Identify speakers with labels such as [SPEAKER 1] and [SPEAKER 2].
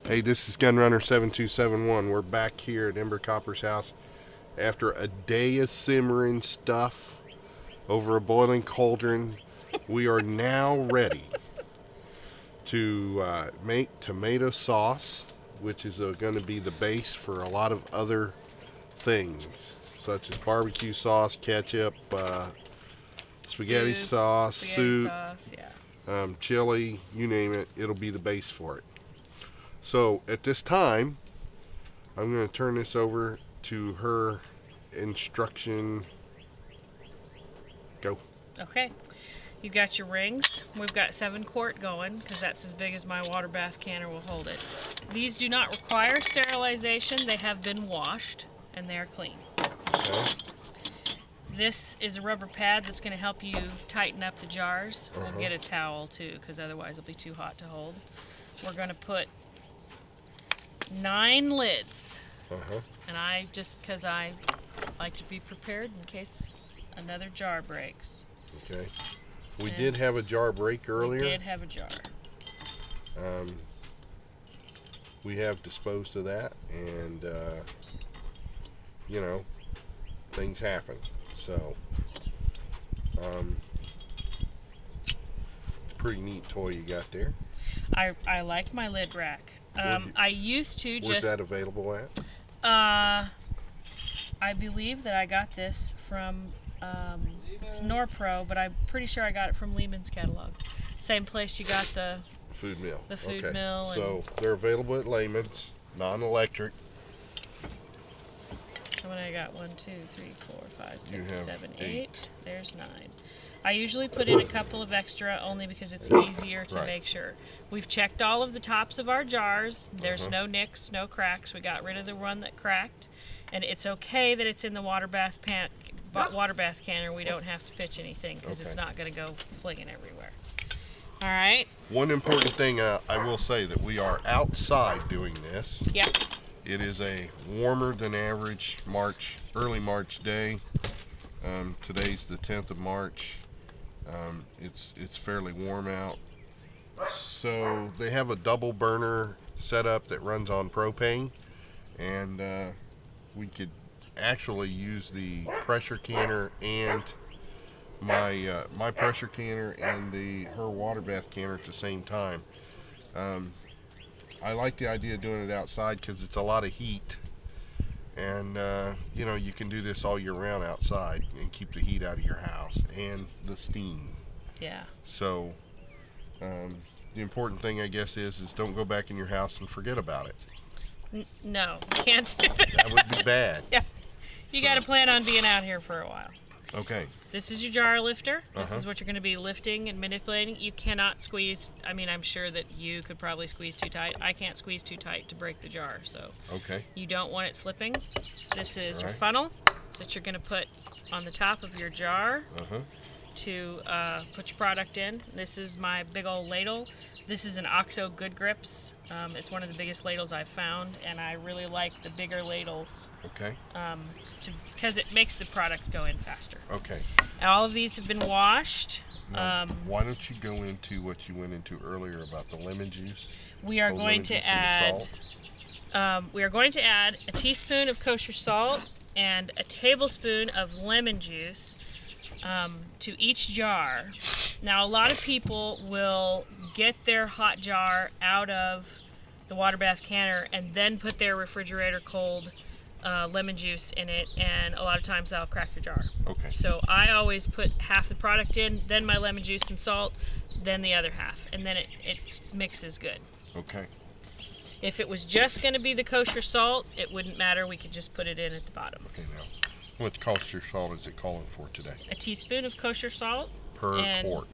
[SPEAKER 1] Hey, this is Gunrunner7271. We're back here at Ember Copper's house after a day of simmering stuff over a boiling cauldron. We are now ready to make tomato sauce, which is going to be the base for a lot of other things, such as barbecue sauce, ketchup, spaghetti sauce, soup, chili, you name it, it'll be the base for it. So at this time, I'm going to turn this over to her instruction. Go.
[SPEAKER 2] Okay, you've got your rings. We've got 7-quart going because that's as big as my Waterbath canner will hold it. These do not require sterilization. They have been washed and they are clean.
[SPEAKER 1] Okay.
[SPEAKER 2] This is a rubber pad that's going to help you tighten up the jars. We'll get a towel too because otherwise it'll be too hot to hold. We're going to put 9 lids, and I just because I like to be prepared in case another jar breaks.
[SPEAKER 1] Okay. We did have a jar break earlier.
[SPEAKER 2] We did have a jar.
[SPEAKER 1] We have disposed of that, and you know, things happen. So it's a pretty neat toy you got there.
[SPEAKER 2] I like my lid rack. I used to just...
[SPEAKER 1] Where's that available at?
[SPEAKER 2] I believe that I got this from, it's Norpro, but I'm pretty sure I got it from Lehman's catalog. Same place you got the...
[SPEAKER 1] Food Mill.
[SPEAKER 2] The Food Mill.
[SPEAKER 1] So they're available at Lehman's, non-electric.
[SPEAKER 2] How many I got? 1, 2, 3, 4, 5, 6, 7, 8.
[SPEAKER 1] 8.
[SPEAKER 2] There's 9. I usually put in a couple of extra only because it's easier to make sure. We've checked all of the tops of our jars. There's no nicks, no cracks. We got rid of the one that cracked. And it's okay that it's in the Waterbath canner. We don't have to pitch anything because it's not going to go flinging everywhere. All right.
[SPEAKER 1] One important thing I will say that we are outside doing this.
[SPEAKER 2] Yep.
[SPEAKER 1] It is a warmer than average early March day. Today's the 10th of March. It's fairly warm out. So they have a double burner setup that runs on propane, and we could actually use the pressure canner and my pressure canner and her Waterbath canner at the same time. I like the idea of doing it outside because it's a lot of heat, and you know, you can do this all year round outside and keep the heat out of your house and the steam.
[SPEAKER 2] Yeah.
[SPEAKER 1] So the important thing, I guess, is don't go back in your house and forget about it.
[SPEAKER 2] No, can't do that.
[SPEAKER 1] That would be bad.
[SPEAKER 2] Yeah. You got to plan on being out here for a while.
[SPEAKER 1] Okay.
[SPEAKER 2] This is your jar lifter. This is what you're going to be lifting and manipulating. You cannot squeeze. I mean, I'm sure that you could probably squeeze too tight. I can't squeeze too tight to break the jar, so you don't want it slipping. This is your funnel that you're going to put on the top of your jar to put your product in. This is my big old ladle. This is an OXO Good Grips. It's one of the biggest ladles I've found, and I really like the bigger ladles. Because it makes the product go in faster. All of these have been washed.
[SPEAKER 1] Now, why don't you go into what you went into earlier about the lemon juice?
[SPEAKER 2] We are going to add. We are going to add a teaspoon of kosher salt and a tablespoon of lemon juice to each jar. Now, a lot of people will get their hot jar out of the Waterbath canner and then put their refrigerator cold lemon juice in it, and a lot of times that'll crack your jar. So I always put half the product in, then my lemon juice and salt, then the other half, and then it mixes good. If it was just going to be the kosher salt, it wouldn't matter. We could just put it in at the bottom.
[SPEAKER 1] Now, what kosher salt is it calling for today?
[SPEAKER 2] A teaspoon of kosher salt
[SPEAKER 1] per quart.